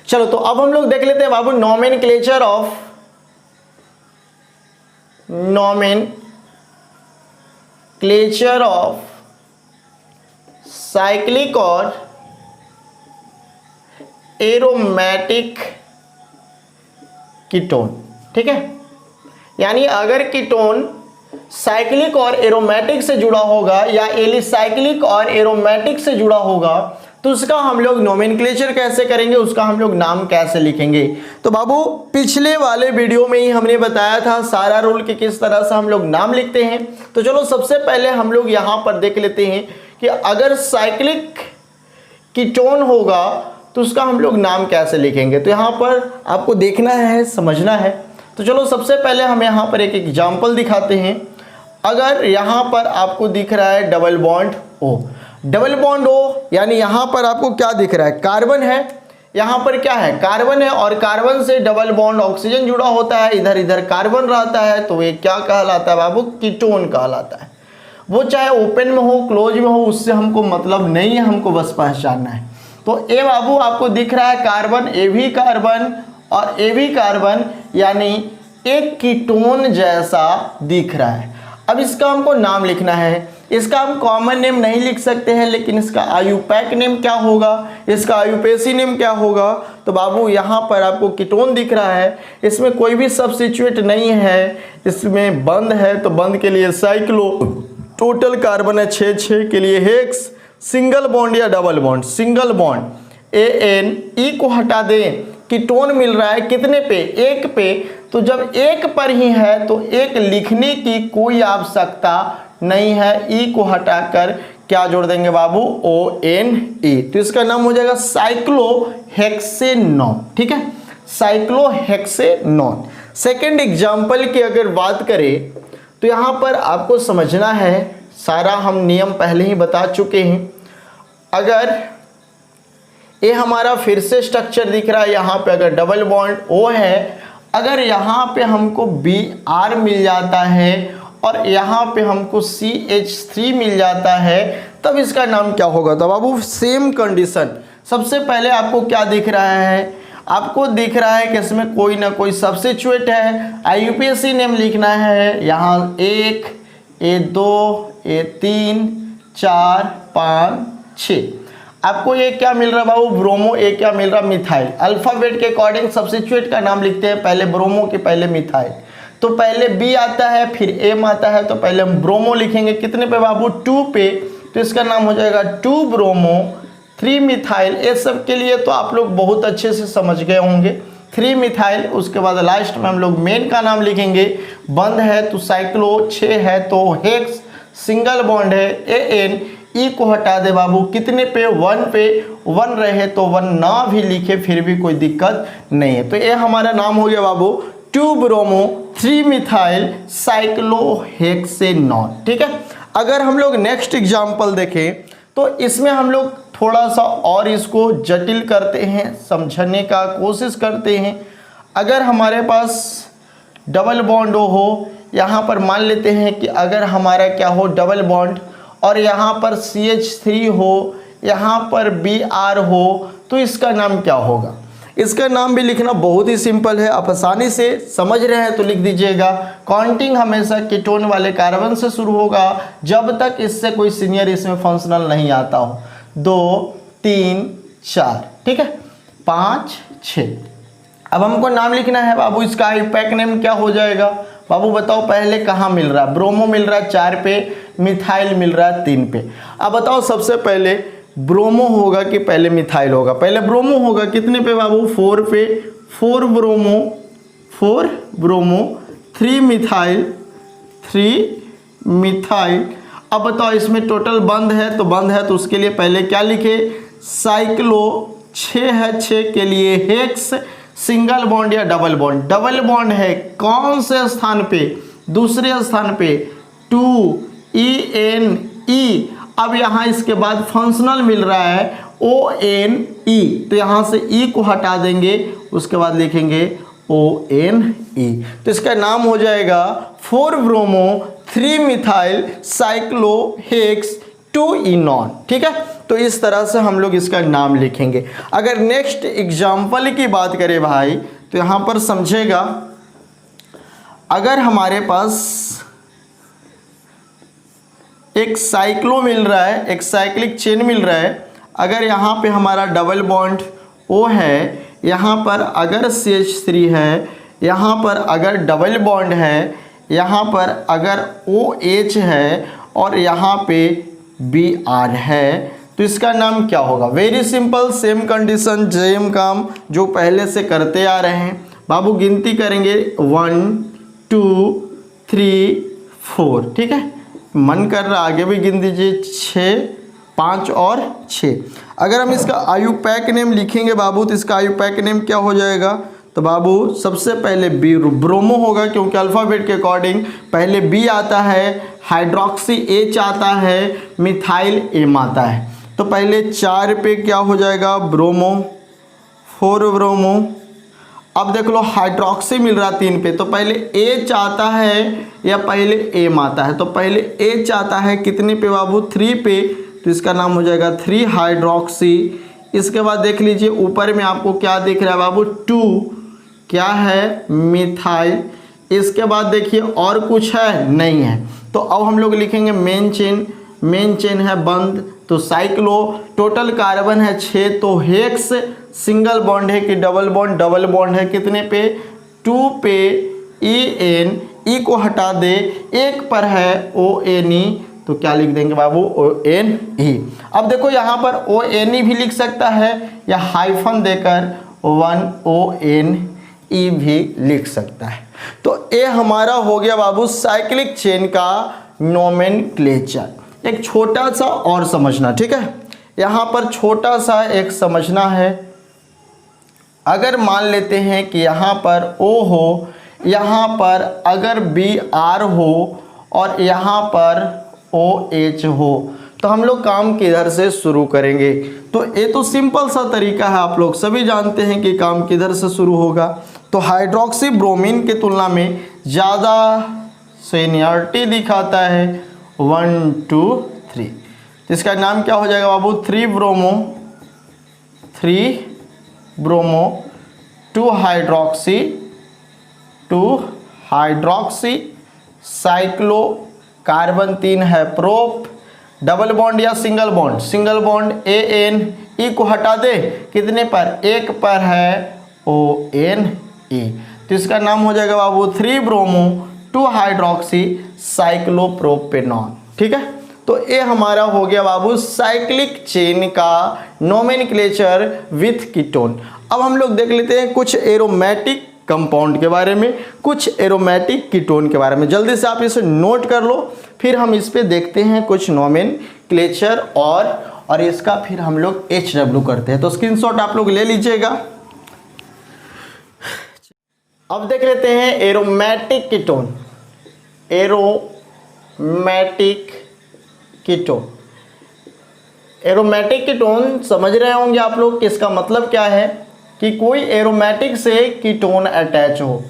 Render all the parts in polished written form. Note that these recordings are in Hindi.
चलो तो अब हम लोग देख लेते हैं बाबू नॉमेनक्लेचर ऑफ साइक्लिक और एरोमेटिक कीटोन। ठीक है, यानी अगर कीटोन साइक्लिक और एरोमेटिक से जुड़ा होगा या एलिसाइक्लिक और एरोमेटिक से जुड़ा होगा तो उसका हम लोग नोमेनक्लेचर कैसे करेंगे, उसका हम लोग नाम कैसे लिखेंगे। तो बाबू पिछले वाले वीडियो में ही हमने बताया था सारा रूल कि किस तरह से हम लोग नाम लिखते हैं। तो चलो सबसे पहले हम लोग यहाँ पर देख लेते हैं कि अगर साइक्लिक कीटोन होगा तो उसका हम लोग नाम कैसे लिखेंगे। तो यहाँ पर आपको देखना है, समझना है। तो चलो सबसे पहले हम यहाँ पर एक एग्जाम्पल दिखाते हैं। अगर यहाँ पर आपको दिख रहा है double bond O, double bond O यानी यहाँ पर आपको क्या दिख रहा है, कार्बन है। यहाँ पर क्या है, कार्बन है और कार्बन से डबल बॉन्ड ऑक्सीजन जुड़ा होता है, इधर इधर कार्बन रहता है, तो ये क्या कहलाता है बाबू, कीटोन कहलाता है। वो चाहे ओपन में हो क्लोज में हो उससे हमको मतलब नहीं है, हमको बस पहचानना है। तो ए बाबू आपको दिख रहा है कार्बन, ए भी कार्बन और ए भी कार्बन, यानी एक कीटोन जैसा दिख रहा है। अब इसका हमको नाम लिखना है। इसका हम कॉमन नेम नहीं लिख सकते हैं, लेकिन इसका आयुपैक नेम क्या होगा, इसका आयुपेसी नेम क्या होगा। तो बाबू यहाँ पर आपको कीटोन दिख रहा है, इसमें कोई भी सब्स्टिट्यूट नहीं है, इसमें बंद है तो बंद के लिए साइक्लो, टोटल कार्बन है 6 के लिए हेक्स, सिंगल बॉन्ड या double bond, single bond ane, e को हटा दें, कीटोन मिल रहा है कितने पे, एक पे। तो जब एक पर ही है तो एक लिखने की कोई आवश्यकता नहीं है, ई को हटाकर क्या जोड़ देंगे बाबू, ओ एन ई। तो इसका नाम हो जाएगा साइक्लोहेक्सेनोन। ठीक है, साइक्लोहेक्सेनोन। सेकेंड एग्जाम्पल की अगर बात करें तो यहाँ पर आपको समझना है, सारा हम नियम पहले ही बता चुके हैं। अगर ये हमारा फिर से स्ट्रक्चर दिख रहा है, यहाँ पे अगर डबल बॉन्ड ओ है, अगर यहाँ पे हमको Br मिल जाता है और यहाँ पे हमको CH3 मिल जाता है, तब इसका नाम क्या होगा। तो बाबू सेम कंडीशन, सबसे पहले आपको क्या दिख रहा है, आपको दिख रहा है कि इसमें कोई ना कोई सब्स्टिट्यूट है। आईयूपीएसी नेम लिखना है, यहाँ 1, A2, A3, 4, 5, 6। आपको ये क्या मिल रहा है बाबू, ब्रोमो, ये क्या मिल रहा है, मिथाइल। अल्फाबेट के अकॉर्डिंग सब्स्टिट्यूट का नाम लिखते हैं, पहले ब्रोमो के पहले मिथाइल। तो पहले बी आता है फिर एम आता है, तो पहले हम ब्रोमो लिखेंगे कितने पे बाबू, 2 पे। तो इसका नाम हो जाएगा 2 ब्रोमो 3 मिथाइल। ये सब के लिए तो आप लोग बहुत अच्छे से समझ गए होंगे, 3 मिथाइल। उसके बाद लास्ट में हम लोग मेन का नाम लिखेंगे, बंद है तो साइक्लो, 6 है तो हेक्स, सिंगल बॉन्ड है एन, ई को हटा दे बाबू कितने पे, 1 पे। 1 रहे तो 1 ना भी लिखे फिर भी कोई दिक्कत नहीं है। तो ये हमारा नाम हो गया बाबू 2 ब्रोमो 3 मिथाइल साइक्लोहेक्सेनोन। ठीक है, अगर हम लोग नेक्स्ट एग्जांपल देखें तो इसमें हम लोग थोड़ा सा और इसको जटिल करते हैं, समझने का कोशिश करते हैं। अगर हमारे पास डबल बॉन्ड हो, यहाँ पर मान लेते हैं कि अगर हमारा क्या हो डबल बॉन्ड और यहाँ पर CH3 हो, यहाँ पर Br हो, तो इसका नाम क्या होगा। इसका नाम भी लिखना बहुत ही सिंपल है, आप आसानी से समझ रहे हैं तो लिख दीजिएगा। काउंटिंग हमेशा कीटोन वाले कार्बन से शुरू होगा जब तक इससे कोई सीनियर इसमें फंक्शनल नहीं आता हो। 2, 3, 4, ठीक है, 5, 6। अब हमको नाम लिखना है बाबू, इसका आईयूपैक नेम क्या हो जाएगा बाबू, बताओ पहले कहाँ मिल रहा है, ब्रोमो मिल रहा है 4 पे, मिथाइल मिल रहा है 3 पे। अब बताओ सबसे पहले ब्रोमो होगा कि पहले मिथाइल होगा, पहले ब्रोमो होगा कितने पे बाबू, 4 पे। 4 ब्रोमो 3 मिथाइल। अब बताओ इसमें टोटल बंद है, तो बंद है तो उसके लिए पहले क्या लिखे, साइक्लो, 6 है 6 के लिए हेक्स, सिंगल बॉन्ड या डबल बॉन्ड, डबल बॉन्ड है कौन से स्थान पे, दूसरे स्थान पे 2 ENE। अब यहाँ इसके बाद फंक्शनल मिल रहा है ONE, तो यहाँ से E को हटा देंगे, उसके बाद लिखेंगे ONE। तो इसका नाम हो जाएगा 4 ब्रोमो 3 मिथाइल साइक्लोहेक्स टू इनॉन। ठीक है, तो इस तरह से हम लोग इसका नाम लिखेंगे। अगर नेक्स्ट एग्जाम्पल की बात करें भाई, तो यहाँ पर समझेगा, अगर हमारे पास एक साइक्लो मिल रहा है, एक साइक्लिक चेन मिल रहा है, अगर यहाँ पे हमारा डबल बॉन्ड O है, यहाँ पर अगर CH3 है, यहाँ पर अगर डबल बॉन्ड है, यहाँ पर अगर OH है और यहाँ पे Br है, तो इसका नाम क्या होगा? Very simple, same condition, same काम जो पहले से करते आ रहे हैं। बाबू गिनती करेंगे 1 2 3 4। ठीक है, मन कर रहा आगे भी गिन दीजिए, 6 5 और 6। अगर हम इसका आयुपैक नेम लिखेंगे बाबू, तो इसका आयुपैक नेम क्या हो जाएगा? तो बाबू सबसे पहले ब्रोमो होगा, क्योंकि अल्फ़ाबेट के अकॉर्डिंग पहले B आता है, हाइड्रोक्सी H आता है, मिथाइल M आता है। तो पहले 4 पे क्या हो जाएगा? Bromo, 4 bromo. अब देख लो हाइड्रोक्सी मिल रहा 3 पे, तो पहले H आता है या पहले M आता है? तो पहले H आता है कितने पे बाबू? 3 पे, तो इसका नाम हो जाएगा 3 हाइड्रोक्सी। इसके बाद देख लीजिए ऊपर में आपको क्या दिख रहा है बाबू? 2 क्या है? मिथाइल। इसके बाद देखिए और कुछ है? नहीं है। तो अब हम लोग लिखेंगे मेन चेन, मेन चेन है बंद, तो साइक्लो, टोटल कार्बन है 6, तो हेक्स सिंगल बॉन्ड है कि डबल बॉन्ड? डबल बॉन्ड है कितने पे? 2 पे। EN, E को हटा दे, एक पर है ONE, तो क्या लिख देंगे बाबू? ONE। अब देखो यहाँ पर ONE भी लिख सकता है या हाइफन देकर 1ONE भी लिख सकता है। तो ये हमारा हो गया बाबू साइक्लिक चेन का नोमेनक्लेचर। एक छोटा सा और समझना, ठीक है, यहाँ पर छोटा सा एक समझना है। अगर मान लेते हैं कि यहाँ पर O हो, यहाँ पर अगर Br हो और यहाँ पर OH हो, तो हम लोग काम किधर से शुरू करेंगे? तो ये तो सिंपल सा तरीका है, आप लोग सभी जानते हैं कि काम किधर से शुरू होगा। तो हाइड्रोक्सी ब्रोमीन की तुलना में ज़्यादा सीनियरिटी दिखाता है, 1 2 3, तो इसका नाम क्या हो जाएगा बाबू? 3 bromo, 3 bromo, 2 hydroxy, 2 hydroxy, cyclo, carbon 3 है प्रोप, डबल बॉन्ड या single bond? Single bond AN, E को हटा दे, कितने पर? एक पर है ONE, तो इसका नाम हो जाएगा बाबू 3 ब्रोमो, 2 हाइड्रोक्सी, साइक्लोप्रोपेनॉन। ठीक है, तो ये हमारा हो गया बाबू साइक्लिक चेन का नोमेनक्लेचर विथ कीटोन। अब हम लोग देख लेते हैं कुछ एरोमेटिक कंपाउंड के बारे में, कुछ एरोमेटिक कीटोन के बारे में। जल्दी से आप इसे नोट कर लो, फिर हम इस पे देखते हैं कुछ नोमेनक्लेचर और इसका फिर हम लोग HW करते हैं। तो स्क्रीनशॉट आप लोग ले लीजिएगा। अब देख लेते हैं aromatic ketone. Aromatic ketone, aromatic ketone समझ रहे होंगे आप लोग कि इसका मतलब क्या है? कि कोई एरोमेटिक से कीटोन अटैच हो।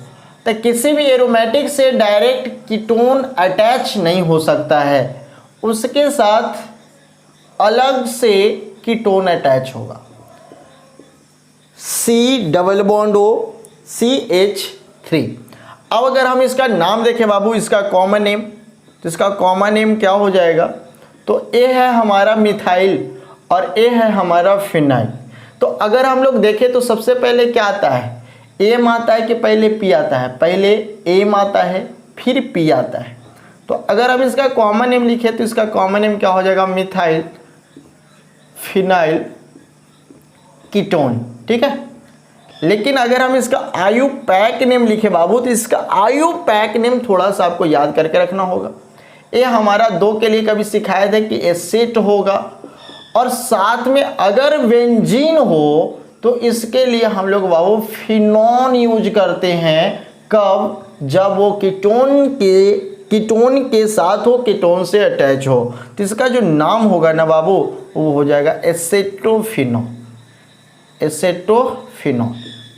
तो किसी भी एरोमेटिक से डायरेक्ट कीटोन अटैच नहीं हो सकता है, उसके साथ अलग से कीटोन अटैच होगा। C double bond O, CH3। अब अगर हम इसका नाम देखें बाबू, इसका कॉमन नेम, तो इसका कॉमन नेम क्या हो जाएगा? तो A है हमारा मिथाइल और A है हमारा फिनाइल। तो अगर हम लोग देखें तो सबसे पहले क्या आता है? एम आता है कि पहले P आता है? पहले एम आता है फिर P आता है। तो अगर हम इसका कॉमन नेम लिखें तो इसका कॉमन नेम क्या हो जाएगा? Methyl phenyl ketone. ठीक है, लेकिन अगर हम इसका आयुपैक नेम लिखे बाबू, तो इसका आयुपैक नेम थोड़ा सा आपको याद करके रखना होगा। ये हमारा 2 के लिए कभी सिखाया था कि एसेट होगा, और साथ में अगर बेंजीन हो तो इसके लिए हम लोग बाबू फिनॉन यूज करते हैं। कब? जब वो कीटोन के साथ हो, कीटोन से अटैच हो, तो इसका जो नाम होगा ना बाबू वो हो जाएगा एसेटोफिनॉन। एसेटोफिनॉन,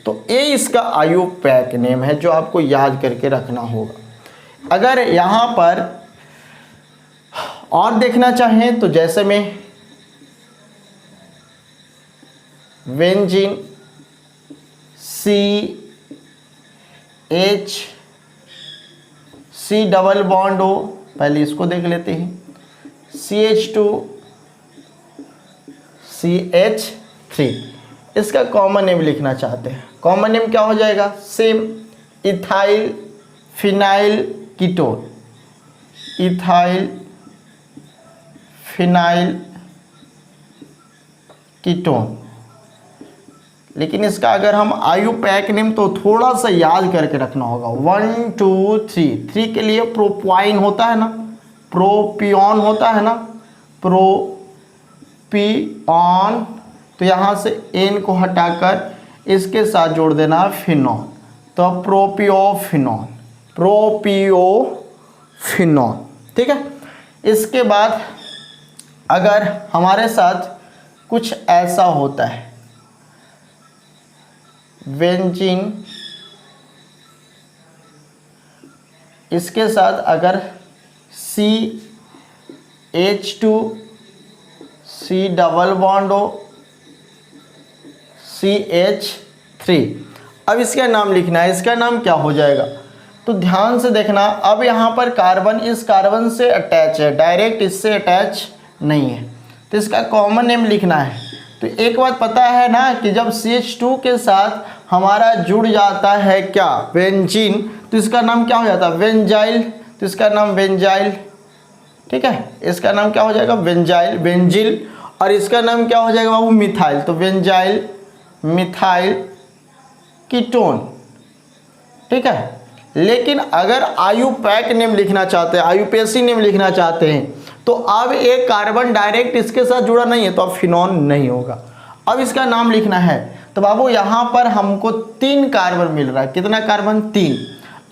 तो ये इसका आयुपैक नेम है जो आपको याद करके रखना होगा। अगर यहाँ पर और देखना चाहें तो जैसे में बेंजीन C डबल बॉन्ड हो, पहले इसको देख लेते हैं, CH2 CH3, इसका कॉमन नेम लिखना चाहते हैं। कॉमन नेम क्या हो जाएगा? Same, ethyl phenyl ketone, ethyl phenyl ketone. लेकिन इसका अगर हम आयुपैक नेम तो थोड़ा सा याद करके रखना होगा। 1 2 3 के लिए प्रोपाइन होता है ना, प्रोपियन होता है ना, प्रोपियन, तो यहाँ से एन को हटाकर इसके साथ जोड़ देना फिनॉल, तो प्रोपियोफिनॉल, प्रोपियोफिनॉल। ठीक है। इसके बाद अगर हमारे साथ कुछ ऐसा होता है, बेंजीन, इसके साथ अगर CH2 C डबल बॉन्ड हो, CH3, अब इसका नाम लिखना है। इसका नाम क्या हो जाएगा? तो ध्यान से देखना, अब यहाँ पर कार्बन इस कार्बन से अटैच है, डायरेक्ट इससे अटैच नहीं है, तो इसका कॉमन नेम लिखना है। तो एक बात पता है ना कि जब CH2 के साथ हमारा जुड़ जाता है क्या? बेंजीन, तो इसका नाम क्या हो जाता है? बेंजाइल, तो इसका नाम बेंजाइल। ठीक है, इसका नाम क्या हो जाएगा? Benzyl, benzyl. और इसका नाम क्या हो जाएगा बाबू? मिथाइल, तो बेंजाइल मिथाइल कीटोन। ठीक है। लेकिन अगर आयुपैक नेम लिखना चाहते हैं, आयुपेसी नेम लिखना चाहते हैं, तो अब एक कार्बन डायरेक्ट इसके साथ जुड़ा नहीं है, तो अब फिनॉल नहीं होगा। अब इसका नाम लिखना है, तो बाबू यहाँ पर हमको 3 कार्बन मिल रहा है। कितना कार्बन? 3।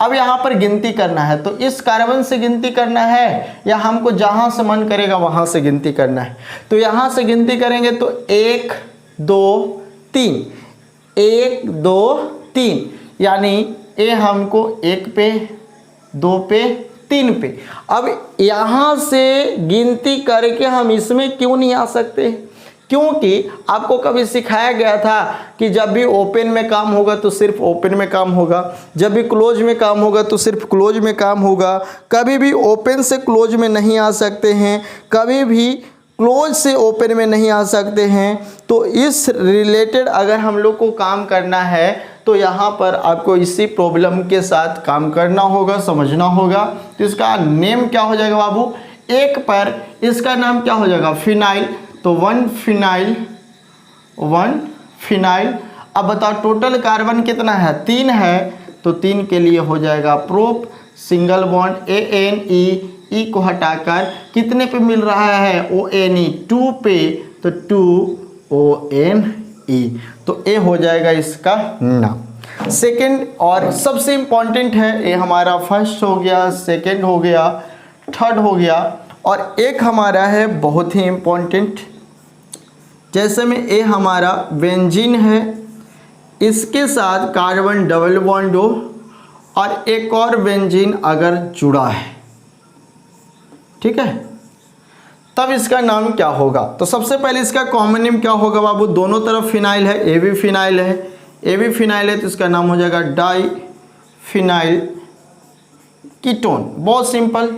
अब यहाँ पर गिनती करना है, तो इस कार्बन से गिनती करना है या हमको जहाँ से मन करेगा वहाँ से गिनती करना है? तो यहाँ से गिनती करेंगे तो 1 2 3, 1 2 3, यानी ए हमको 1 पे, 2 पे, 3 पे। अब यहाँ से गिनती करके हम इसमें क्यों नहीं आ सकते? क्योंकि आपको कभी सिखाया गया था कि जब भी ओपन में काम होगा तो सिर्फ ओपन में काम होगा, जब भी क्लोज में काम होगा तो सिर्फ क्लोज में काम होगा, कभी भी ओपन से क्लोज में नहीं आ सकते हैं, कभी भी क्लोज से ओपन में नहीं आ सकते हैं। तो इस रिलेटेड अगर हम लोग को काम करना है तो यहाँ पर आपको इसी प्रॉब्लम के साथ काम करना होगा, समझना होगा। तो इसका नेम क्या हो जाएगा बाबू? एक पर इसका नाम क्या हो जाएगा? फिनाइल, तो 1 फिनाइल, 1 फिनाइल। अब बताओ टोटल कार्बन कितना है? 3 है, तो 3 के लिए हो जाएगा प्रोप, सिंगल बॉन्ड ANE, ई को हटाकर कितने पे मिल रहा है? ONE, 2 पे, तो 2ONE, तो ए हो जाएगा इसका नाम। सेकंड और सबसे इम्पॉर्टेंट है, ए हमारा फर्स्ट हो गया, सेकंड हो गया, थर्ड हो गया, और एक हमारा है बहुत ही इम्पॉर्टेंट, जैसे में ए हमारा बेंजीन है, इसके साथ कार्बन डबल बॉन्ड हो और एक और बेंजीन अगर जुड़ा है, ठीक है, तब इसका नाम क्या होगा? तो सबसे पहले इसका कॉमन नेम क्या होगा बाबू? दोनों तरफ फिनाइल है, ए भी फिनाइल है, ए भी फिनाइल है, तो इसका नाम हो जाएगा डाई फिनाइल कीटोन। बहुत सिंपल।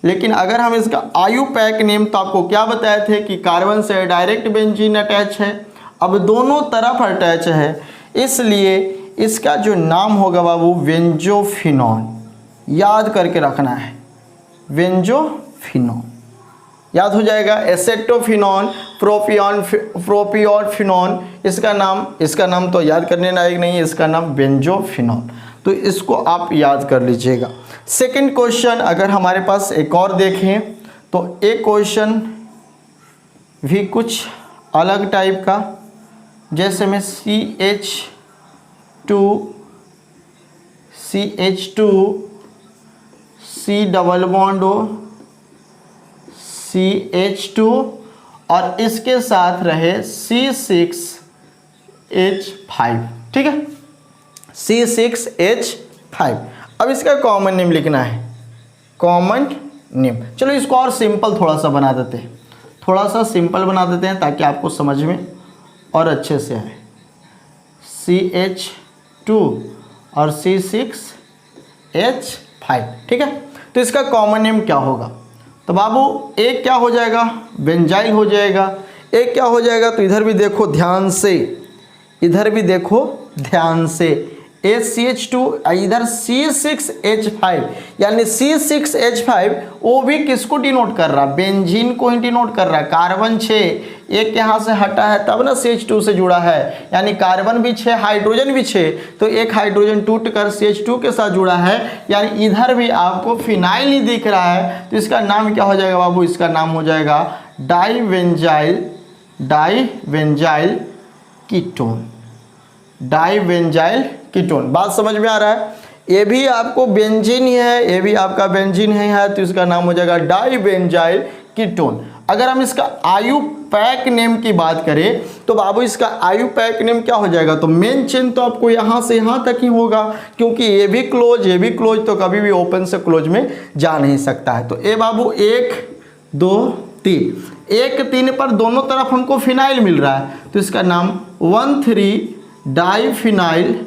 लेकिन अगर हम इसका आयुपैक नेम, तो आपको क्या बताए थे कि कार्बन से डायरेक्ट बेंजीन अटैच है, अब दोनों तरफ अटैच है, इसलिए इसका जो नाम होगा बाबू बेंजोफिनॉल। याद करके रखना है, बेंजोफिनॉल याद हो जाएगा। एसेटोफिनॉल, प्रोपियोफिनॉल, इसका नाम तो याद करने लायक नहीं है, इसका नाम बेंजोफिनॉल, तो इसको आप याद कर लीजिएगा। सेकंड क्वेश्चन अगर हमारे पास एक और देखें तो एक क्वेश्चन भी कुछ अलग टाइप का, जैसे में CH2 C डबल बॉन्ड हो, CH2 और इसके साथ रहे C6H5, ठीक है, C6H5। अब इसका कॉमन नेम लिखना है, कॉमन नेम। चलो इसको और सिंपल थोड़ा सा बना देते हैं, थोड़ा सा सिंपल बना देते हैं ताकि आपको समझ में और अच्छे से आए। CH2 और C6H5, ठीक है। तो इसका कॉमन नेम क्या होगा? तो बाबू एक क्या हो जाएगा? बेंजाइल हो जाएगा। एक क्या हो जाएगा? तो इधर भी देखो ध्यान से, इधर भी देखो ध्यान से, CH2 इधर C6H5, यानी C6H5 वो भी किसको डिनोट कर रहा है? बेंजीन को ही डिनोट कर रहा है। कार्बन 6, एक यहाँ से हटा है तब ना CH2 से जुड़ा है, यानी कार्बन भी 6, हाइड्रोजन भी 6, तो एक हाइड्रोजन टूट कर CH2 के साथ जुड़ा है, यानी इधर भी आपको फिनाइल नहीं दिख रहा है। तो इसका नाम क्या हो जाएगा बाबू? इसका नाम हो जाएगा डाइवेंजाइल कीटोन। डाइवेंजाइल कीटोन। बात समझ में आ रहा है? ये भी आपको बेंजीन ही है, ये भी आपका बेंजीन है, तो इसका नाम हो जाएगा डाइवेंजाइल कीटोन। अगर हम इसका आयुपैक नेम की बात करें तो बाबू इसका आयुपैक नेम क्या हो जाएगा? तो मेन चेन तो आपको यहाँ से यहाँ तक ही होगा, क्योंकि ये भी क्लोज, ये भी क्लोज, तो कभी भी ओपन से क्लोज में जा नहीं सकता है। तो ये बाबू 1 2 3, 1 3 पर दोनों तरफ हमको फिनाइल मिल रहा है, तो इसका नाम 1,3-डाइफिनाइल,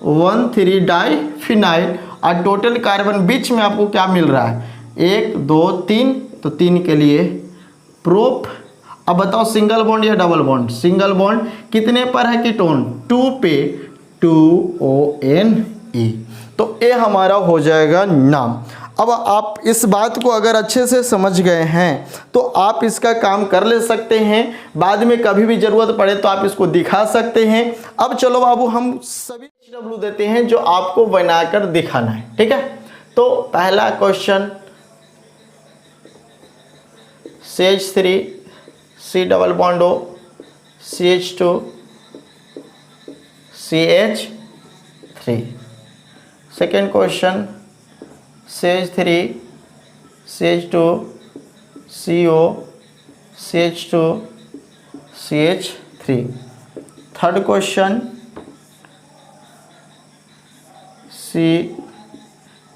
1,3-डाइफिनाइल। और टोटल कार्बन बीच में आपको क्या मिल रहा है? 1 2 3, तो 3 के लिए प्रोप। अब बताओ सिंगल बॉन्ड या डबल बॉन्ड? Single bond. कितने पर है कीटोन? 2 पे, 2ONE। तो ये हमारा हो जाएगा नाम। अब आप इस बात को अगर अच्छे से समझ गए हैं तो आप इसका काम कर ले सकते हैं, बाद में कभी भी ज़रूरत पड़े तो आप इसको दिखा सकते हैं। अब चलो बाबू हम सभी HW देते हैं जो आपको बनाकर दिखाना है, ठीक है। तो पहला question, CH3 C double bond O CH2 CH3। Second question, CH3 CH2 CO CH2 CH3। Third question, C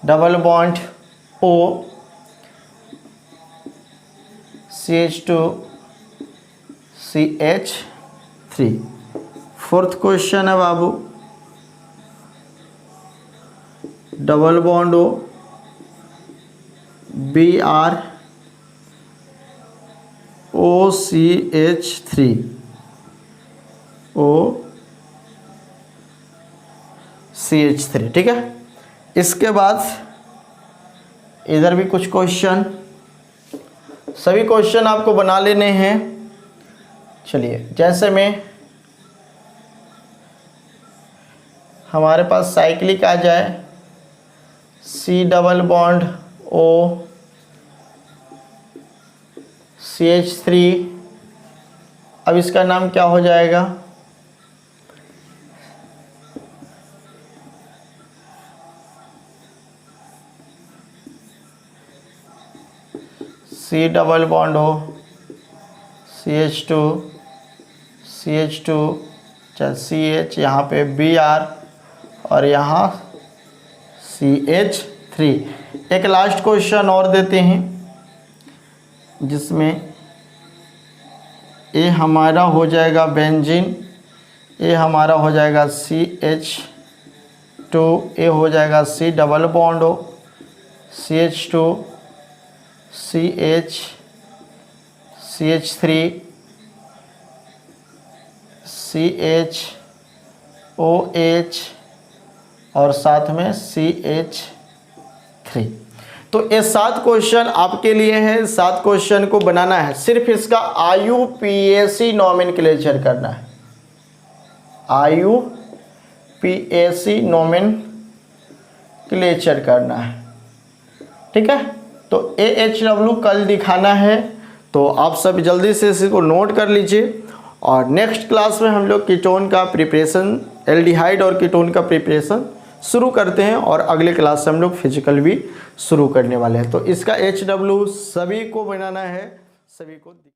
double bond O CH2 CH3। Fourth question है बाबू, double bond O Br OCH3 OCH3, ठीक है। इसके बाद इधर भी कुछ क्वेश्चन, सभी क्वेश्चन आपको बना लेने हैं। चलिए, जैसे में हमारे पास साइक्लिक आ जाए, C double bond O CH3। अब इसका नाम क्या हो जाएगा? C double bond O CH2 CH, यहाँ पे Br और यहाँ CH3। एक लास्ट क्वेश्चन और देते हैं जिसमें ये हमारा हो जाएगा बेंजीन, ये हमारा हो जाएगा CH2, ये हो जाएगा C double bond O CH2 CH3 CHOH और साथ में CH3। तो ये 7 क्वेश्चन आपके लिए है। 7 क्वेश्चन को बनाना है, सिर्फ इसका IUPAC नोमेनक्लेचर करना है, IUPAC नोमेनक्लेचर करना है, ठीक है। तो AHW कल दिखाना है, तो आप सब जल्दी से इसको नोट कर लीजिए। और नेक्स्ट क्लास में हम लोग कीटोन का प्रिपरेशन, एल्डिहाइड और कीटोन का प्रिपरेशन शुरू करते हैं, और अगले क्लास से हम लोग फिजिकल भी शुरू करने वाले हैं। तो इसका HW सभी को बनाना है, सभी को